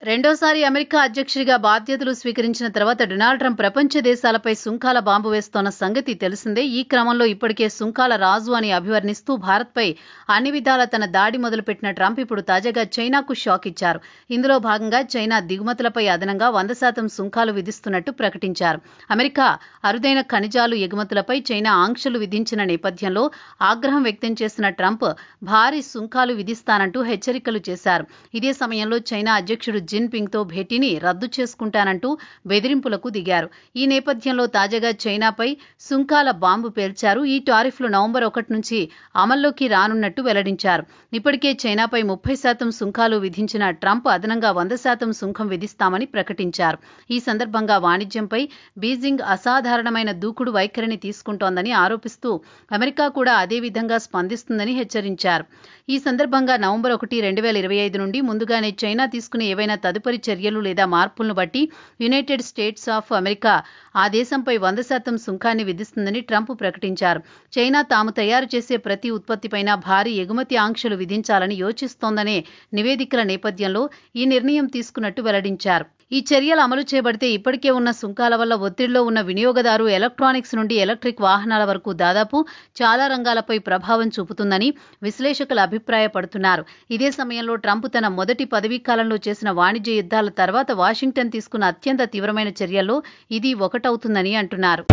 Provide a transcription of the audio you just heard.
రెండోసారి అమెరికా అధ్యక్షుడిగా బాధ్యతలు స్వీకరించిన తర్వాత డొనాల్డ్ ట్రంప్ ప్రపంచ దేశాలపై సుంకాల బాంబు వేస్తోన్న సంగతి తెలిసిందే. ఈ క్రమంలో ఇప్పటికే సుంకాల రాజు అని అభివర్ణిస్తూ భారత్పై అన్ని విధాలా తన దాడి మొదలుపెట్టిన ట్రంప్ ఇప్పుడు తాజాగా చైనాకు షాక్ ఇచ్చారు. ఇందులో భాగంగా చైనా దిగుమతులపై అదనంగా 100% సుంకాలు విధిస్తున్నట్టు ప్రకటించారు. అమెరికా అరుదైన ఖనిజాలు ఎగుమతులపై చైనా ఆంక్షలు విధించిన నేపథ్యంలో ఆగ్రహం వ్యక్తం చేసిన ట్రంప్ భారీ సుంకాలు విధిస్తానంటూ హెచ్చరికలు చేశారు. ఇదే సమయంలో చైనా అధ్యక్షుడు జిన్పింగ్ తో భేటీని రద్దు చేసుకుంటానంటూ బెదిరింపులకు దిగారు. ఈ నేపథ్యంలో తాజాగా చైనాపై సుంకాల బాంబు పేల్చారు. ఈ టారిఫ్లు నవంబర్ 1 నుంచి అమల్లోకి రానున్నట్టు వెల్లడించారు. ఇప్పటికే చైనాపై 30% సుంకాలు విధించిన ట్రంప్ అదనంగా 100% సుంకం విధిస్తామని ప్రకటించారు. ఈ సందర్భంగా వాణిజ్యంపై బీజింగ్ అసాధారణమైన దూకుడు వైఖరిని తీసుకుంటోందని ఆరోపిస్తూ అమెరికా కూడా అదే విధంగా స్పందిస్తుందని హెచ్చరించారు. ఈ సందర్భంగా నవంబర్ 1, 2025 నుండి ముందుగానే చైనా తీసుకునే ఏవైనా తదుపరి చర్యలు లేదా మార్పులను బట్టి యునైటెడ్ స్టేట్స్ ఆఫ్ అమెరికా ఆ దేశంపై 100% సుంకాన్ని విధిస్తుందని ట్రంప్ ప్రకటించారు. చైనా తాము తయారు చేసే ప్రతి ఉత్పత్తిపైన భారీ ఎగుమతి ఆంక్షలు విధించాలని యోచిస్తోందనే నివేదికల నేపథ్యంలో ఈ నిర్ణయం తీసుకున్నట్టు వెల్లడించారు. ఈ చర్యలు అమలు చేయబడితే ఇప్పటికే ఉన్న సుంకాల వల్ల ఒత్తిడిలో ఉన్న వినియోగదారు ఎలక్ట్రానిక్స్ నుండి ఎలక్ట్రిక్ వాహనాల వరకు దాదాపు చాలా రంగాలపై ప్రభావం చూపుతుందని విశ్లేషకులు అభిప్రాయపడుతున్నారు. ఇదే సమయంలో ట్రంప్ తన మొదటి పదవీకాలంలో చేసిన వాణిజ్య యుద్ధాల తర్వాత వాషింగ్టన్ తీసుకున్న అత్యంత తీవ్రమైన చర్యల్లో ఇది ఒకటవుతుందని అంటున్నారు.